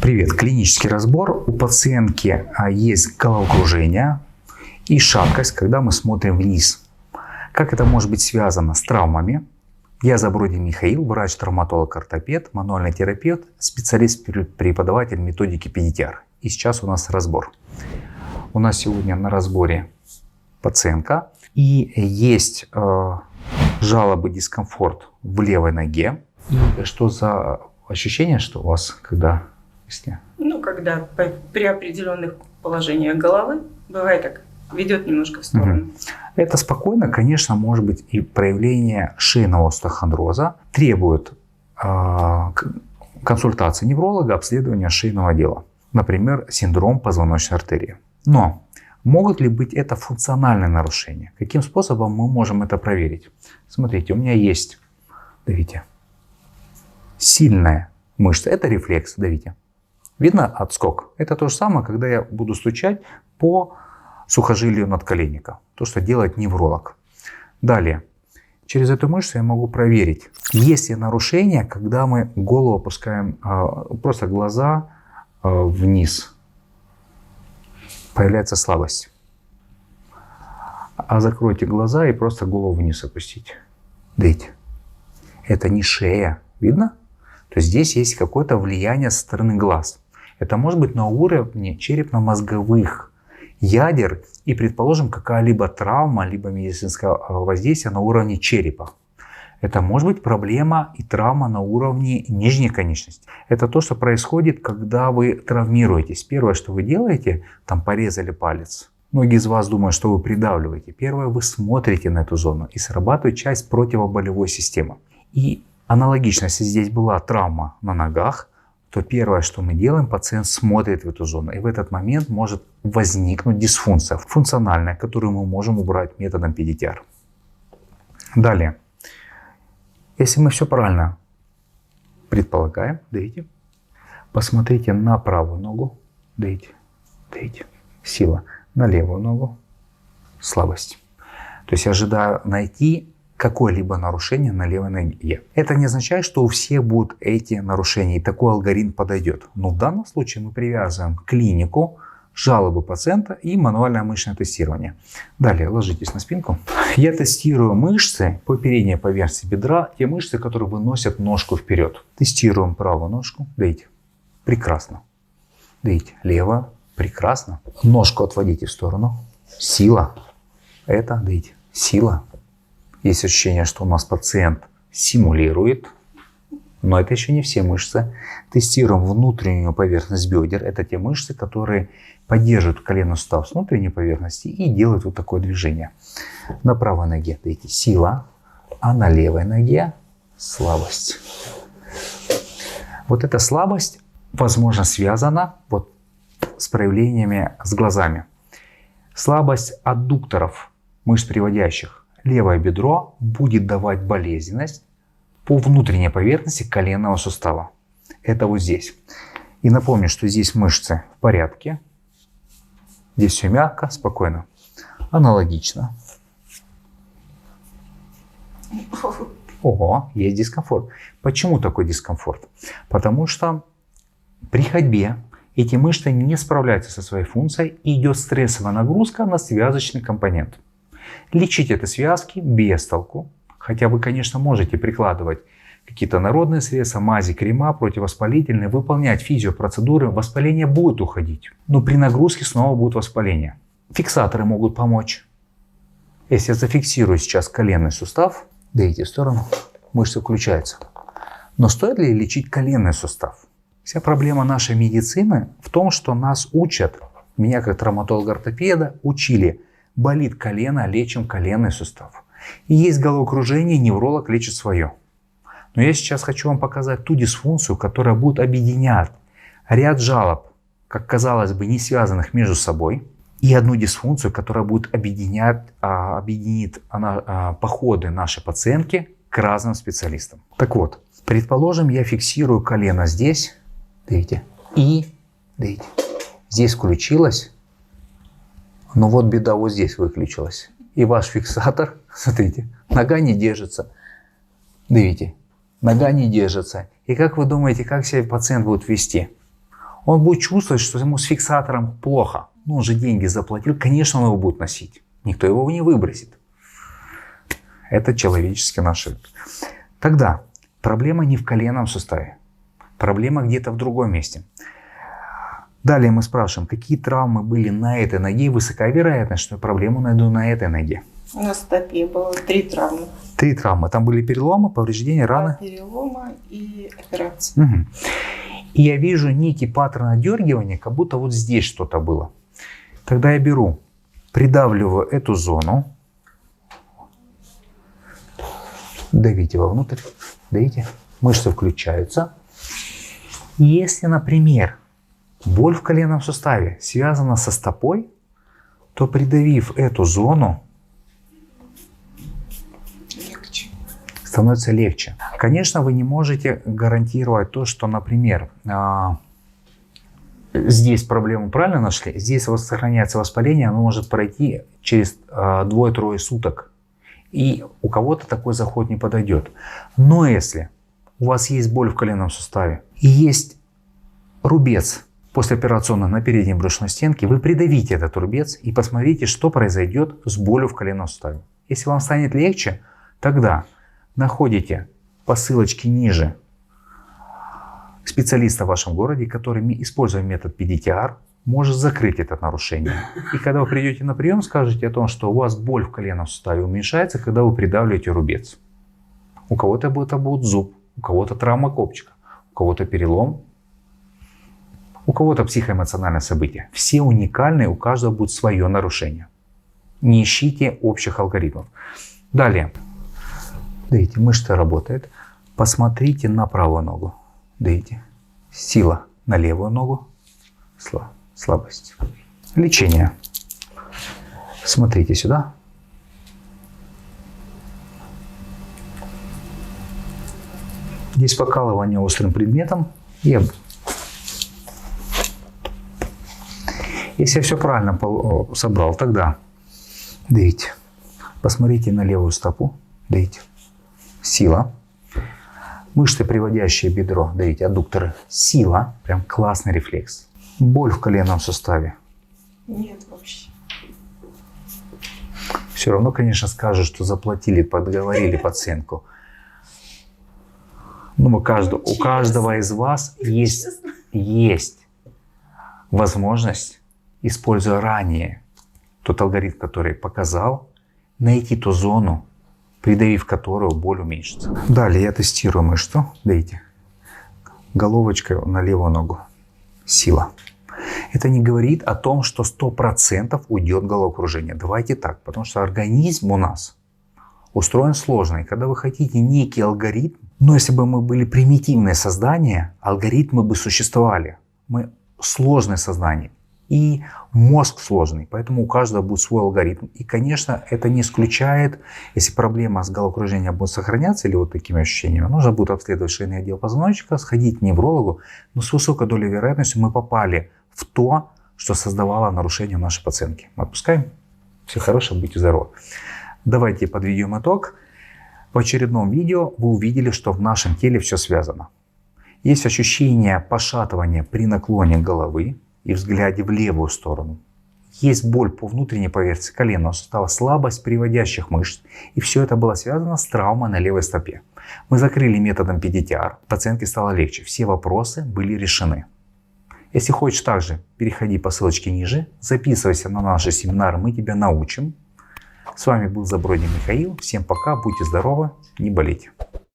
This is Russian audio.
Привет, клинический разбор. У пациентки есть головокружение и шаткость, когда мы смотрим вниз. Как это может быть связано с травмами? Я Забродин Михаил, врач-травматолог-ортопед, мануальный терапевт, специалист-преподаватель методики PDTR. И сейчас у нас разбор. У нас сегодня на разборе пациентка. И есть жалобы, дискомфорт в левой ноге. И что за ощущение, что у вас, когда... Когда при определенных положениях головы, бывает так, ведет немножко в сторону. Это спокойно, конечно, может быть и проявление шейного остеохондроза, требует консультации невролога, обследования шейного отдела. Например, синдром позвоночной артерии. Но могут ли быть это функциональные нарушения? Каким способом мы можем это проверить? Смотрите, у меня есть, давите, сильная мышца, это рефлекс, давите. Видно отскок? Это то же самое, когда я буду стучать по сухожилию надколенника. То, что делает невролог. Далее. Через эту мышцу я могу проверить, есть ли нарушение, когда мы голову опускаем, просто глаза вниз. Появляется слабость. А закройте глаза и просто голову вниз опустите. Видите? Это не шея. Видно? То есть здесь есть какое-то влияние со стороны глаз. Это может быть на уровне черепно-мозговых ядер и, предположим, какая-либо травма, либо медицинское воздействие на уровне черепа. Это может быть проблема и травма на уровне нижней конечности. Это то, что происходит, когда вы травмируетесь. Первое, что вы делаете, там порезали палец. Многие из вас думают, что вы придавливаете. Первое, вы смотрите на эту зону и срабатывает часть противоболевой системы. И аналогично, если здесь была травма на ногах, то первое, что мы делаем, пациент смотрит в эту зону. И в этот момент может возникнуть дисфункция функциональная, которую мы можем убрать методом PDTR. Далее. Если мы все правильно предполагаем, давите, посмотрите на правую ногу, давите, сила, на левую ногу, слабость. То есть я ожидаю найти какое-либо нарушение на левой ноге. Это не означает, что у всех будут эти нарушения, и такой алгоритм подойдет. Но в данном случае мы привязываем клинику, жалобы пациента и мануальное мышечное тестирование. Далее ложитесь на спинку. Я тестирую мышцы по передней поверхности бедра, те мышцы, которые выносят ножку вперед. Тестируем правую ножку. Давите. Прекрасно. Давите. Левая. Прекрасно. Ножку отводите в сторону. Сила. Это, давите. Сила. Есть ощущение, что у нас пациент симулирует, но это еще не все мышцы. Тестируем внутреннюю поверхность бедер. Это те мышцы, которые поддерживают коленный сустав с внутренней поверхности и делают вот такое движение. На правой ноге дайте сила, а на левой ноге слабость. Вот эта слабость, возможно, связана вот с проявлениями с глазами. Слабость аддукторов, мышц приводящих. Левое бедро будет давать болезненность по внутренней поверхности коленного сустава. Это вот здесь. И напомню, что здесь мышцы в порядке. Здесь все мягко, спокойно. Аналогично. Ого, есть дискомфорт. Почему такой дискомфорт? Потому что при ходьбе эти мышцы не справляются со своей функцией и идет стрессовая нагрузка на связочный компонент. Лечить это связки без толку. Хотя вы, конечно, можете прикладывать какие-то народные средства, мази, крема, противовоспалительные, выполнять физиопроцедуры, воспаление будет уходить. Но при нагрузке снова будет воспаление. Фиксаторы могут помочь. Если я зафиксирую сейчас коленный сустав, дайте в сторону, мышцы включаются. Но стоит ли лечить коленный сустав? Вся проблема нашей медицины в том, что нас учат, меня как травматолога-ортопеда учили, болит колено, лечим коленный сустав. И есть головокружение, невролог лечит свое. Но я сейчас хочу вам показать ту дисфункцию, которая будет объединять ряд жалоб, как казалось бы, не связанных между собой, и одну дисфункцию, которая будет объединит походы нашей пациентки к разным специалистам. Так вот, предположим, я фиксирую колено здесь, видите, и видите, здесь включилось. Но вот беда, вот здесь выключилась. И ваш фиксатор, смотрите, нога не держится. Видите, нога не держится. И как вы думаете, как себя пациент будет вести? Он будет чувствовать, что ему с фиксатором плохо. Ну, он же деньги заплатил, конечно, он его будет носить. Никто его не выбросит. Это человеческие наши. Тогда проблема не в коленном суставе. Проблема где-то в другом месте. Далее мы спрашиваем, какие травмы были на этой ноге. Высока вероятность, что я проблему найду на этой ноге. На стопе было 3 травмы. 3 травмы. Там были переломы, повреждения, раны. 2 перелома и операция. Угу. И я вижу некий паттерн отдергивания, как будто вот здесь что-то было. Тогда я беру, придавливаю эту зону. Давите вовнутрь. Давите. Мышцы включаются. Если, например, боль в коленном суставе связана со стопой, то придавив эту зону, становится легче. Конечно, вы не можете гарантировать то, что, например, здесь проблему правильно нашли, здесь сохраняется воспаление, оно может пройти через 2-3 суток. И у кого-то такой заход не подойдет. Но если у вас есть боль в коленном суставе и есть рубец послеоперационно на передней брюшной стенке, вы придавите этот рубец и посмотрите, что произойдет с болью в коленном суставе. Если вам станет легче, тогда находите по ссылочке ниже специалиста в вашем городе, который, используя метод PDTR, может закрыть это нарушение. И когда вы придете на прием, скажете о том, что у вас боль в коленном суставе уменьшается, когда вы придавливаете рубец. У кого-то это будет зуб, у кого-то травма копчика, у кого-то перелом, у кого-то психоэмоциональное событие. Все уникальные, у каждого будет свое нарушение. Не ищите общих алгоритмов. Далее. Видите, мышца работает. Посмотрите на правую ногу. Видите, сила на левую ногу. Слабость. Лечение. Смотрите сюда. Здесь покалывание острым предметом. Если я все правильно собрал, тогда, видите, посмотрите на левую стопу. Видите, сила. Мышцы, приводящие бедро, видите, аддукторы. Сила. Прям классный рефлекс. Боль в коленном суставе. Нет вообще. Все равно, конечно, скажут, что заплатили, подговорили пациентку. Но у каждого из вас есть возможность, используя ранее тот алгоритм, который показал, найти ту зону, придавив которую боль уменьшится. Далее я тестирую мышцу. Видите, головочкой на левую ногу. Сила. Это не говорит о том, что 100% уйдет головокружение. Давайте так, потому что организм у нас устроен сложно. И когда вы хотите некий алгоритм, но если бы мы были примитивное создание, алгоритмы бы существовали. Мы сложное создание. И мозг сложный, поэтому у каждого будет свой алгоритм. И, конечно, это не исключает, если проблема с головокружением будет сохраняться или вот такими ощущениями, нужно будет обследовать шейный отдел позвоночника, сходить к неврологу, но с высокой долей вероятности мы попали в то, что создавало нарушение у нашей пациентки. Отпускаем. Все хорошо, будьте здоровы. Давайте подведем итог. В очередном видео вы увидели, что в нашем теле все связано. Есть ощущение пошатывания при наклоне головы и взгляде в левую сторону. Есть боль по внутренней поверхности коленного сустава, слабость приводящих мышц. И все это было связано с травмой на левой стопе. Мы закрыли методом PDTR. Пациентке стало легче. Все вопросы были решены. Если хочешь также, переходи по ссылочке ниже. Записывайся на наши семинары, мы тебя научим. С вами был Забродин Михаил. Всем пока, будьте здоровы, не болейте.